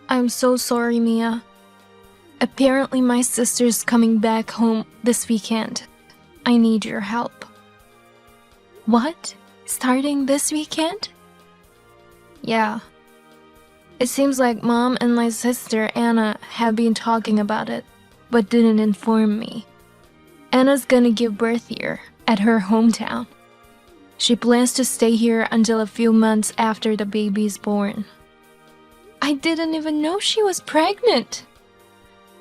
I'm so sorry, Mia. Apparently my sister's coming back home this weekend. I need your help. What? Starting this weekend? Yeah. It seems like Mom and my sister Anna have been talking about it, but didn't inform me. Anna's gonna give birth here, at her hometown. She plans to stay here until a few months after the baby's born. I didn't even know she was pregnant.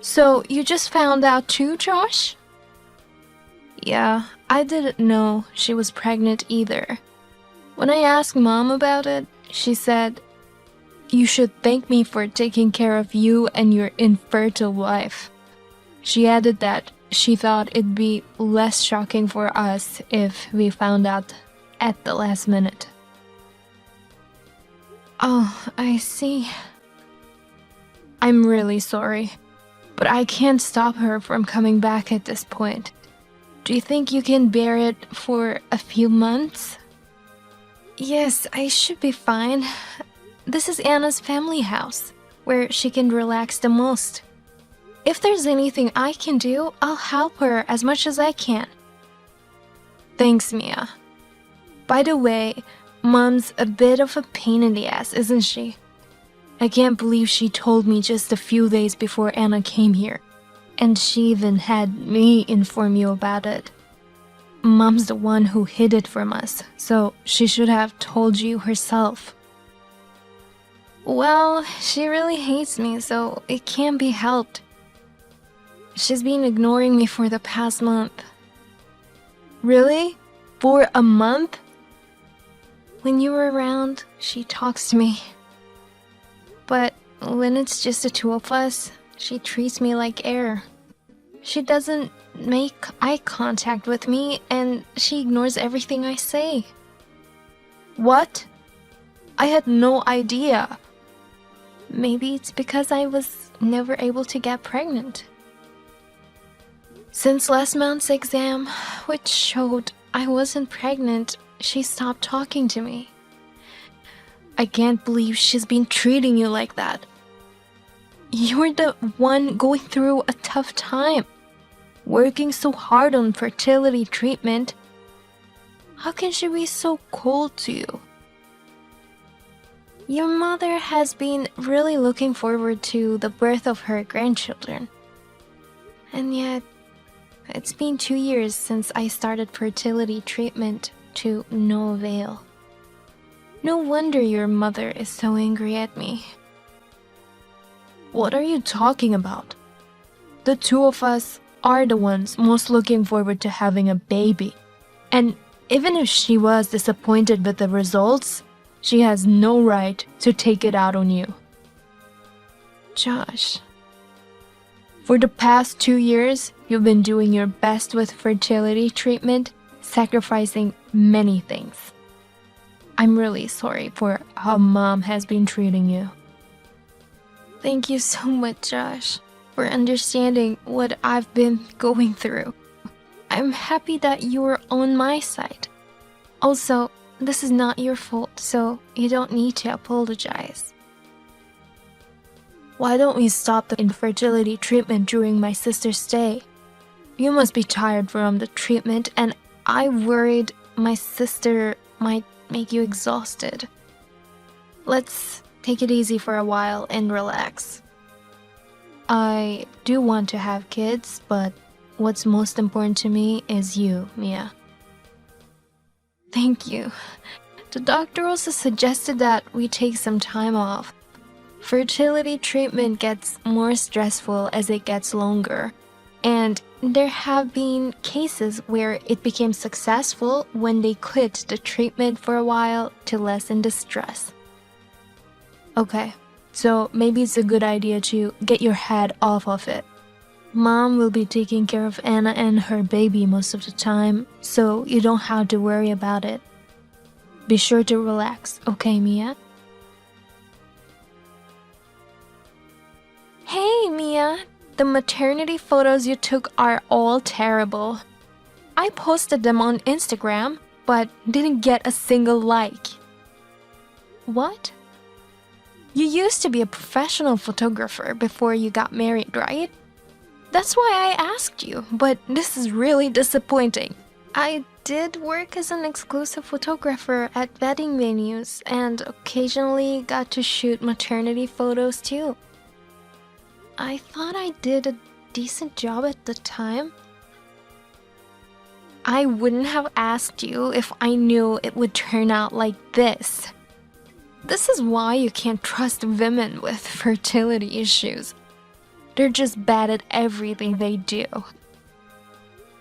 So you just found out too, Josh? Yeah, I didn't know she was pregnant either. When I asked Mom about it, she said, "You should thank me for taking care of you and your infertile wife." She added that she thought it'd be less shocking for us if we found out at the last minute. Oh, I see. I'm really sorry, but I can't stop her from coming back at this point. Do you think you can bear it for a few months? Yes, I should be fine. This is Anna's family house, where she can relax the most. If there's anything I can do, I'll help her as much as I can. Thanks, Mia. By the way, Mom's a bit of a pain in the ass, isn't she? I can't believe she told me just a few days before Anna came here, and she even had me inform you about it. Mom's the one who hid it from us, so she should have told you herself. Well, she really hates me, so it can't be helped. She's been ignoring me for the past month. Really? For a month? When you were around, she talks to me. But when it's just the two of us, she treats me like air. She doesn't make eye contact with me, and she ignores everything I say. What? I had no idea. Maybe it's because I was never able to get pregnant. Since last month's exam, which showed I wasn't pregnant, she stopped talking to me. I can't believe she's been treating you like that. You're the one going through a tough time, working so hard on fertility treatment. How can she be so cold to you? Your mother has been really looking forward to the birth of her grandchildren. And yet, it's been 2 years since I started fertility treatment to no avail. No wonder your mother is so angry at me. What are you talking about? The two of us are the ones most looking forward to having a baby. And even if she was disappointed with the results, she has no right to take it out on you. Josh, for the past 2 years, you've been doing your best with fertility treatment, sacrificing many things. I'm really sorry for how Mom has been treating you. Thank you so much, Josh, for understanding what I've been going through. I'm happy that you're on my side. Also, this is not your fault, so you don't need to apologize. Why don't we stop the infertility treatment during my sister's stay? You must be tired from the treatment, and I worried my sister might make you exhausted. Let's take it easy for a while and relax. I do want to have kids, but what's most important to me is you, Mia. Thank you. The doctor also suggested that we take some time off. Fertility treatment gets more stressful as it gets longer, and there have been cases where it became successful when they quit the treatment for a while to lessen the stress. Okay, so maybe it's a good idea to get your head off of it. Mom will be taking care of Anna and her baby most of the time, so you don't have to worry about it. Be sure to relax, okay, Mia? Hey, Mia! The maternity photos you took are all terrible. I posted them on Instagram, but didn't get a single like. What? You used to be a professional photographer before you got married, right? That's why I asked you, but this is really disappointing. I did work as an exclusive photographer at wedding venues and occasionally got to shoot maternity photos too. I thought I did a decent job at the time. I wouldn't have asked you if I knew it would turn out like this. This is why you can't trust women with fertility issues. They're just bad at everything they do.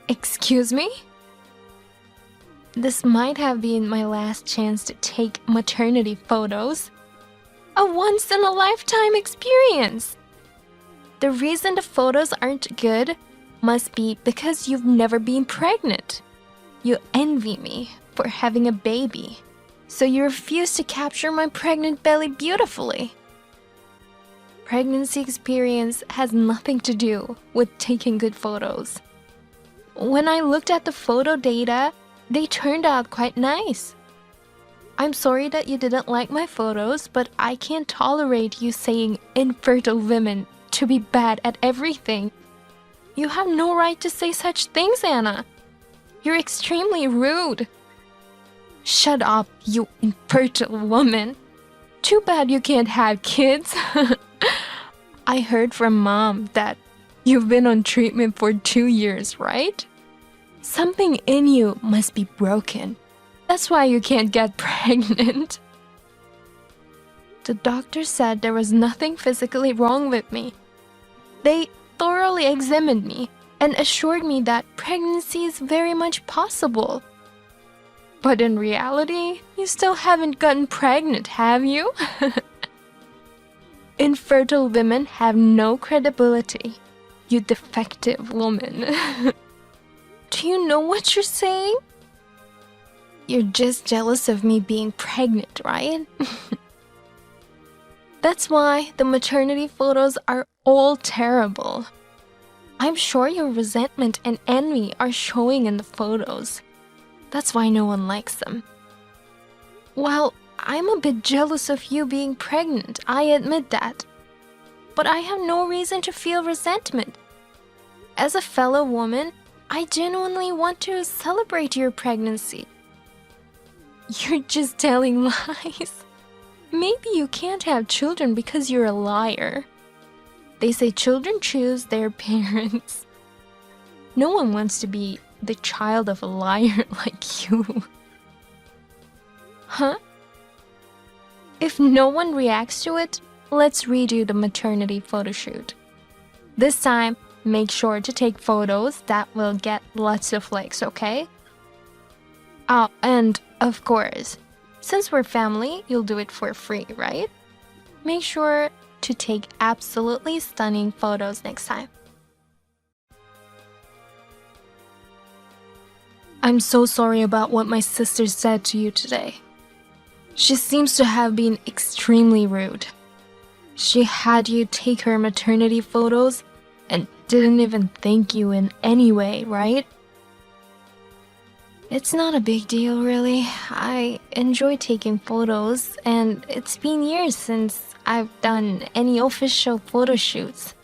Excuse me? This might have been my last chance to take maternity photos. A once-in-a-lifetime experience! The reason the photos aren't good must be because you've never been pregnant. You envy me for having a baby, so you refuse to capture my pregnant belly beautifully. Pregnancy experience has nothing to do with taking good photos. When I looked at the photo data, they turned out quite nice. I'm sorry that you didn't like my photos, but I can't tolerate you saying infertile women to be bad at everything. You have no right to say such things, Anna. You're extremely rude. Shut up, you infertile woman. Too bad you can't have kids. I heard from Mom that you've been on treatment for 2 years, right? Something in you must be broken. That's why you can't get pregnant. The doctor said there was nothing physically wrong with me. They thoroughly examined me and assured me that pregnancy is very much possible. But in reality, you still haven't gotten pregnant, have you? Infertile women have no credibility, you defective woman. Do you know what you're saying? You're just jealous of me being pregnant, right? That's why the maternity photos are all terrible. I'm sure your resentment and envy are showing in the photos. That's why no one likes them. Well, I'm a bit jealous of you being pregnant, I admit that. But I have no reason to feel resentment. As a fellow woman, I genuinely want to celebrate your pregnancy. You're just telling lies. Maybe you can't have children because you're a liar. They say children choose their parents. No one wants to be the child of a liar like you. Huh? If no one reacts to it, let's redo the maternity photo shoot. This time, make sure to take photos that will get lots of likes, okay? Oh, and of course, since we're family, you'll do it for free, right? Make sure to take absolutely stunning photos next time. I'm so sorry about what my sister said to you today. She seems to have been extremely rude. She had you take her maternity photos and didn't even thank you in any way, right? It's not a big deal, really. I enjoy taking photos, and it's been years since I've done any official photo shoots.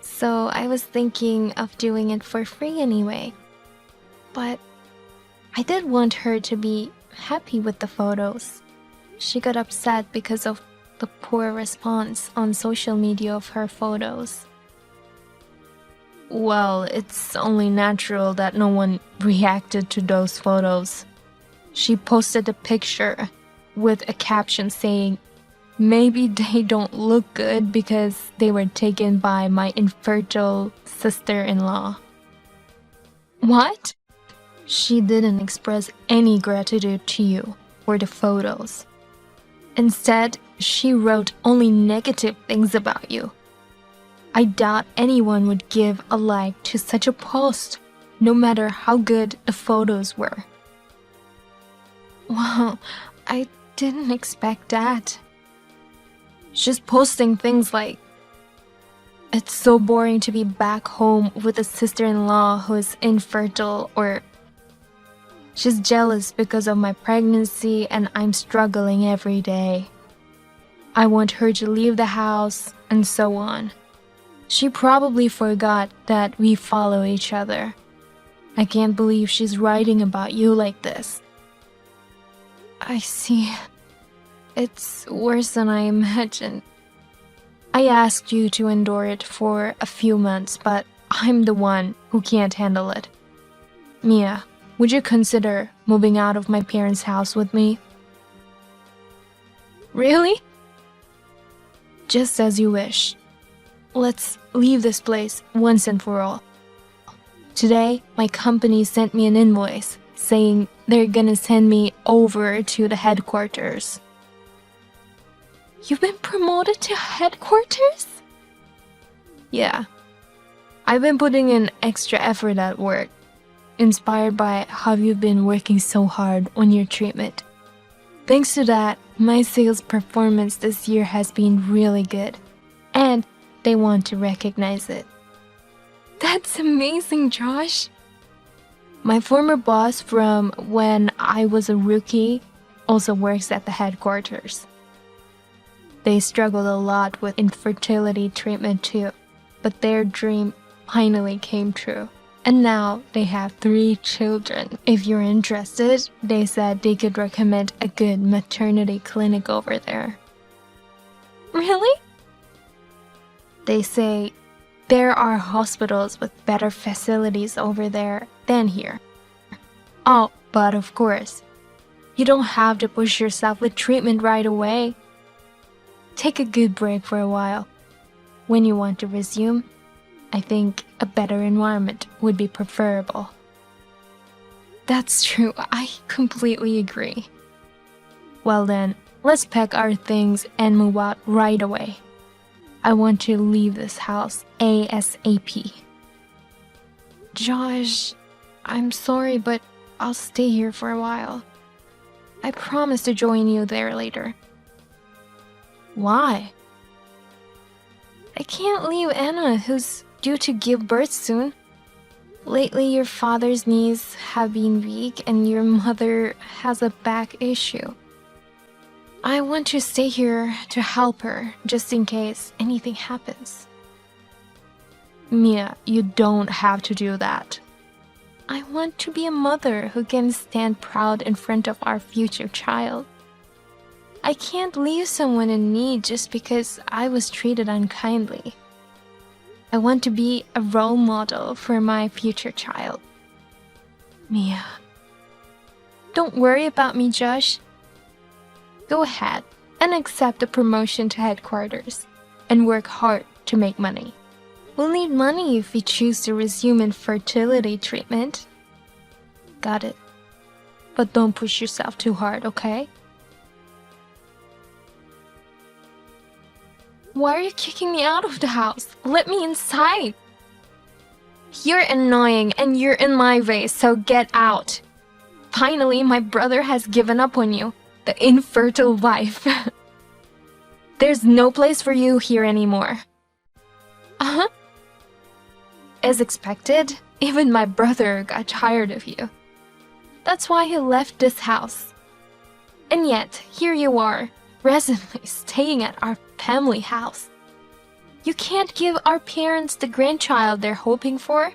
So I was thinking of doing it for free anyway. But I did want her to be happy with the photos. She got upset because of the poor response on social media of her photos. Well, it's only natural that no one reacted to those photos. She posted a picture with a caption saying, "Maybe they don't look good because they were taken by my infertile sister-in-law." What? She didn't express any gratitude to you for the photos. Instead, she wrote only negative things about you. I doubt anyone would give a like to such a post, no matter how good the photos were. Wow, I didn't expect that. She's posting things like, "It's so boring to be back home with a sister-in-law who is infertile," or "She's jealous because of my pregnancy and I'm struggling every day." I want her to leave the house, and so on. She probably forgot that we follow each other. I can't believe she's writing about you like this. I see. It's worse than I imagined. I asked you to endure it for a few months, but I'm the one who can't handle it. Mia, would you consider moving out of my parents' house with me? Really? Just as you wish. Let's leave this place once and for all. Today, my company sent me an invoice saying they're gonna send me over to the headquarters. You've been promoted to headquarters? Yeah. I've been putting in extra effort at work, inspired by how you've been working so hard on your treatment. Thanks to that, my sales performance this year has been really good, and they want to recognize it. That's amazing, Josh. My former boss from when I was a rookie also works at the headquarters. They struggled a lot with infertility treatment too, but their dream finally came true. And now they have 3 children. If you're interested, they said they could recommend a good maternity clinic over there. Really? They say there are hospitals with better facilities over there than here. Oh, but of course, you don't have to push yourself with treatment right away. Take a good break for a while. When you want to resume, I think a better environment would be preferable. That's true, I completely agree. Well then, let's pack our things and move out right away. I want to leave this house ASAP. Josh, I'm sorry, but I'll stay here for a while. I promise to join you there later. Why? I can't leave Anna, who's due to give birth soon. Lately, your father's knees have been weak and your mother has a back issue. I want to stay here to help her, just in case anything happens. Mia, you don't have to do that. I want to be a mother who can stand proud in front of our future child. I can't leave someone in need just because I was treated unkindly. I want to be a role model for my future child. Mia. Don't worry about me, Josh. Go ahead and accept a promotion to headquarters and work hard to make money. We'll need money if we choose to resume infertility treatment. Got it. But don't push yourself too hard, okay? Why are you kicking me out of the house? Let me inside. You're annoying and you're in my way, so get out. Finally, my brother has given up on you, the infertile wife. There's no place for you here anymore. Uh-huh. As expected, even my brother got tired of you. That's why he left this house. And yet, here you are, resolutely staying at our family house. You can't give our parents the grandchild they're hoping for,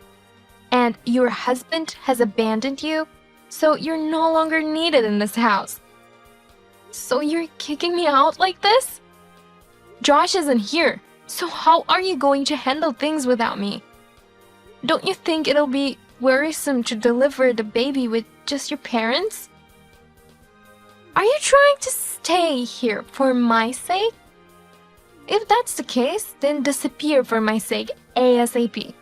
and your husband has abandoned you, so you're no longer needed in this house. So you're kicking me out like this? Josh isn't here, so how are you going to handle things without me? Don't you think it'll be worrisome to deliver the baby with just your parents? Are you trying to stay here for my sake? If that's the case, then disappear for my sake ASAP.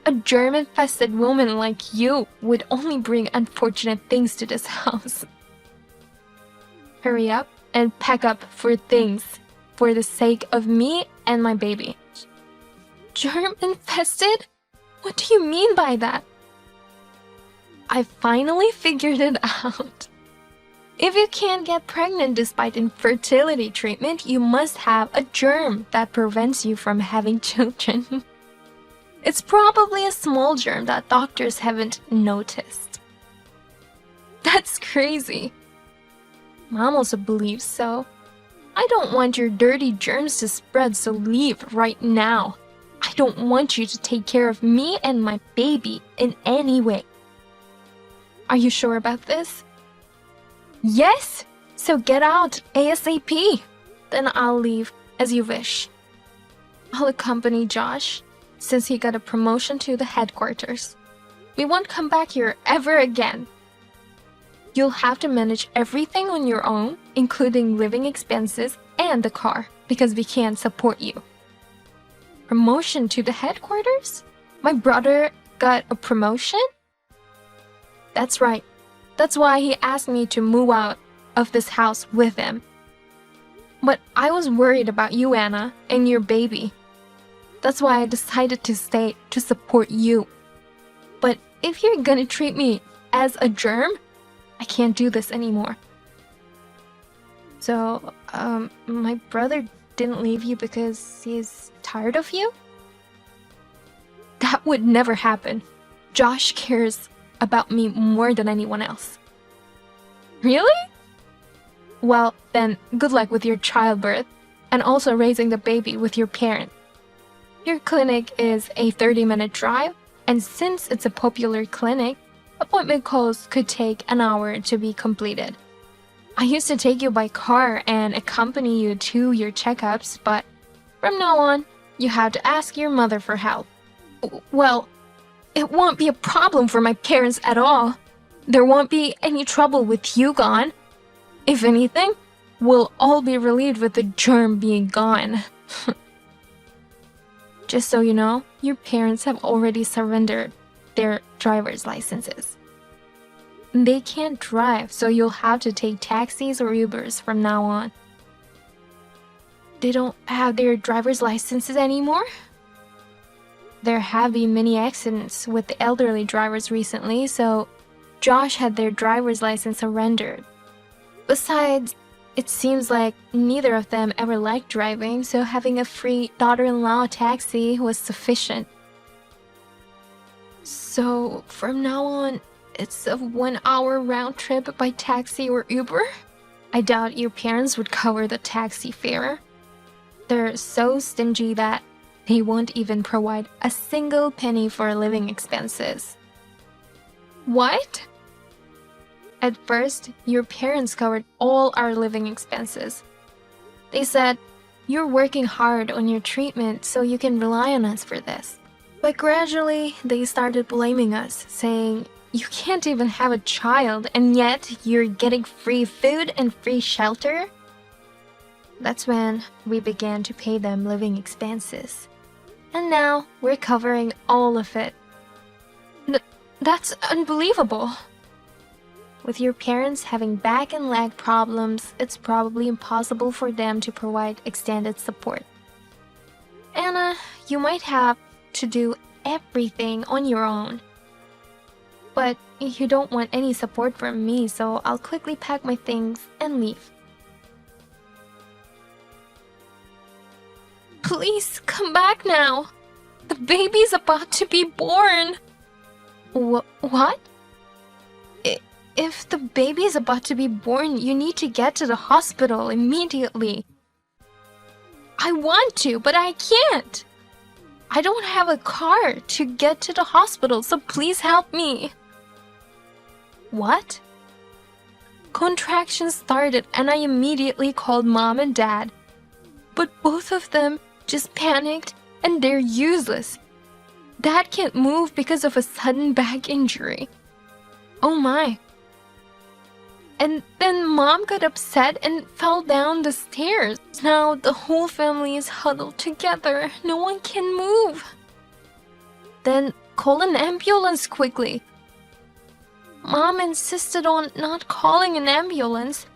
A germ-infested woman like you would only bring unfortunate things to this house. Hurry up and pack up for things for the sake of me and my baby. Germ-infested? What do you mean by that? I finally figured it out. If you can't get pregnant despite infertility treatment, you must have a germ that prevents you from having children. It's probably a small germ that doctors haven't noticed. That's crazy. Mom also believes so. I don't want your dirty germs to spread, so leave right now. I don't want you to take care of me and my baby in any way. Are you sure about this? Yes! So get out ASAP. Then I'll leave as you wish. I'll accompany Josh since he got a promotion to the headquarters. We won't come back here ever again. You'll have to manage everything on your own, including living expenses and the car, because we can't support you. Promotion to the headquarters? My brother got a promotion? That's right. That's why he asked me to move out of this house with him. But I was worried about you, Anna, and your baby. That's why I decided to stay to support you. But if you're gonna treat me as a germ, I can't do this anymore. So, my brother didn't leave you because he's tired of you? That would never happen. Josh cares about me more than anyone else. Really? Well, then, good luck with your childbirth and also raising the baby with your parents. Your clinic is a 30-minute drive, and since it's a popular clinic, appointment calls could take an hour to be completed. I used to take you by car and accompany you to your checkups, but from now on, you have to ask your mother for help. Well, it won't be a problem for my parents at all. There won't be any trouble with you gone. If anything, we'll all be relieved with the germ being gone. Just so you know, your parents have already surrendered their driver's licenses. They can't drive, so you'll have to take taxis or Ubers from now on. They don't have their driver's licenses anymore? There have been many accidents with the elderly drivers recently, so Josh had their driver's license surrendered. Besides, it seems like neither of them ever liked driving, so having a free daughter-in-law taxi was sufficient. So, from now on, it's a 1-hour round trip by taxi or Uber? I doubt your parents would cover the taxi fare. They're so stingy that they won't even provide a single penny for living expenses. What? At first, your parents covered all our living expenses. They said, "You're working hard on your treatment, so you can rely on us for this." But gradually, they started blaming us, saying, "You can't even have a child, and yet you're getting free food and free shelter?" That's when we began to pay them living expenses. And now, we're covering all of it. That's unbelievable. With your parents having back and leg problems, it's probably impossible for them to provide extended support. Anna, you might have to do everything on your own. But you don't want any support from me, so I'll quickly pack my things and leave. Please come back now. The baby's about to be born. What? If the baby is about to be born, you need to get to the hospital immediately. I want to, but I can't. I don't have a car to get to the hospital, so please help me. What? Contractions started and I immediately called Mom and Dad. But both of them just panicked and they're useless. Dad can't move because of a sudden back injury. Oh my. And then Mom got upset and fell down the stairs. Now the whole family is huddled together. No one can move. Then call an ambulance quickly. Mom insisted on not calling an ambulance.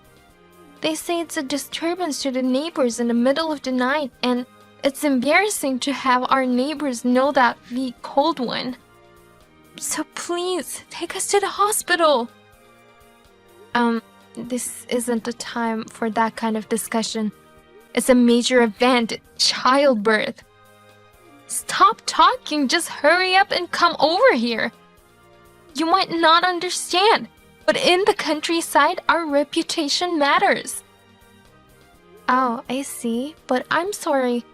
They say it's a disturbance to the neighbors in the middle of the night, and it's embarrassing to have our neighbors know that we called one. So please, take us to the hospital. This isn't the time for that kind of discussion. It's a major event, childbirth. Stop talking, just hurry up and come over here. You might not understand, but in the countryside, our reputation matters. Oh, I see. But I'm sorry.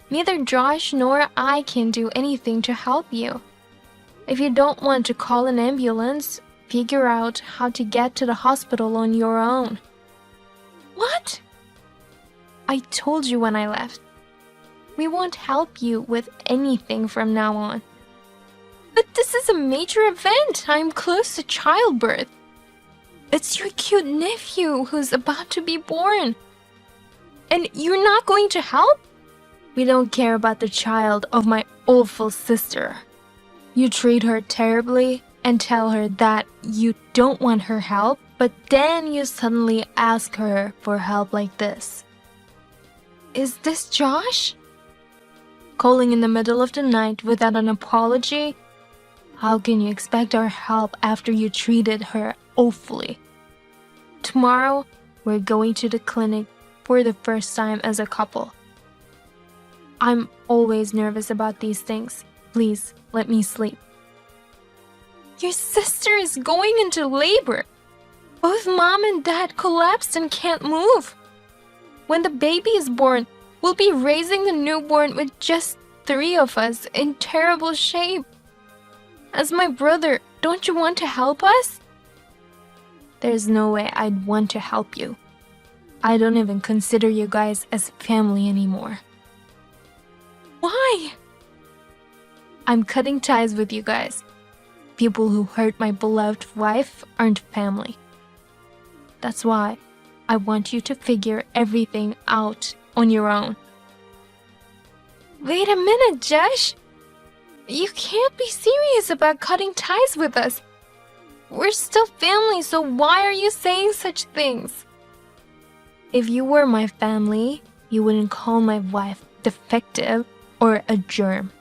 Neither Josh nor I can do anything to help you. If you don't want to call an ambulance, figure out how to get to the hospital on your own. What? I told you when I left. We won't help you with anything from now on. But this is a major event. I'm close to childbirth. It's your cute nephew who's about to be born. And you're not going to help? We don't care about the child of my awful sister. You treat her terribly and tell her that you don't want her help, but then you suddenly ask her for help like this. Is this Josh? Calling in the middle of the night without an apology? How can you expect our help after you treated her awfully? Tomorrow, we're going to the clinic for the first time as a couple. I'm always nervous about these things. Please, let me sleep. Your sister is going into labor. Both mom and dad collapsed and can't move. When the baby is born, we'll be raising the newborn with just 3 of us in terrible shape. As my brother, don't you want to help us? There's no way I'd want to help you. I don't even consider you guys as family anymore. Why? I'm cutting ties with you guys. People who hurt my beloved wife aren't family. That's why I want you to figure everything out on your own. Wait a minute, Josh. You can't be serious about cutting ties with us. We're still family, so why are you saying such things? If you were my family, you wouldn't call my wife defective or a germ.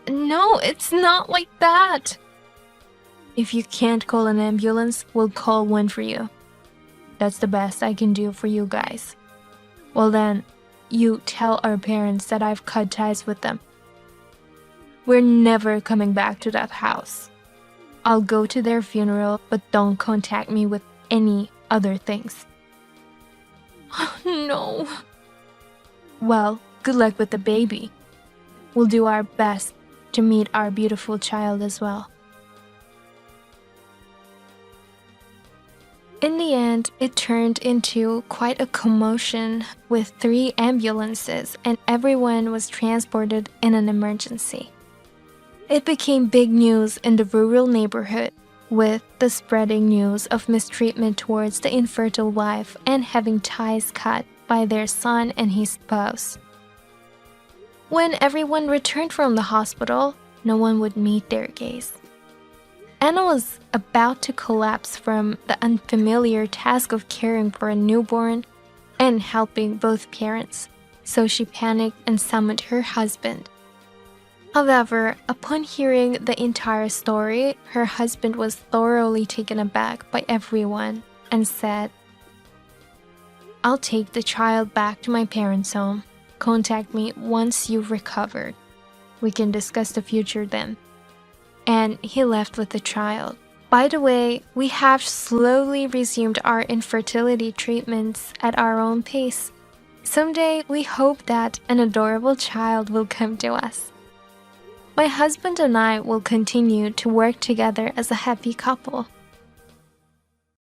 No, it's not like that. If you can't call an ambulance, we'll call one for you. That's the best I can do for you guys. Well then, you tell our parents that I've cut ties with them. We're never coming back to that house. I'll go to their funeral, but don't contact me with any other things. Oh, no. Well, good luck with the baby. We'll do our best to meet our beautiful child as well. In the end, it turned into quite a commotion with 3 ambulances and everyone was transported in an emergency. It became big news in the rural neighborhood with the spreading news of mistreatment towards the infertile wife and having ties cut by their son and his spouse. When everyone returned from the hospital, no one would meet their gaze. Anna was about to collapse from the unfamiliar task of caring for a newborn and helping both parents, so she panicked and summoned her husband. However, upon hearing the entire story, her husband was thoroughly taken aback by everyone and said, "I'll take the child back to my parents' home. Contact me once you've recovered. We can discuss the future then." And he left with the child. By the way, we have slowly resumed our infertility treatments at our own pace. Someday, we hope that an adorable child will come to us. My husband and I will continue to work together as a happy couple.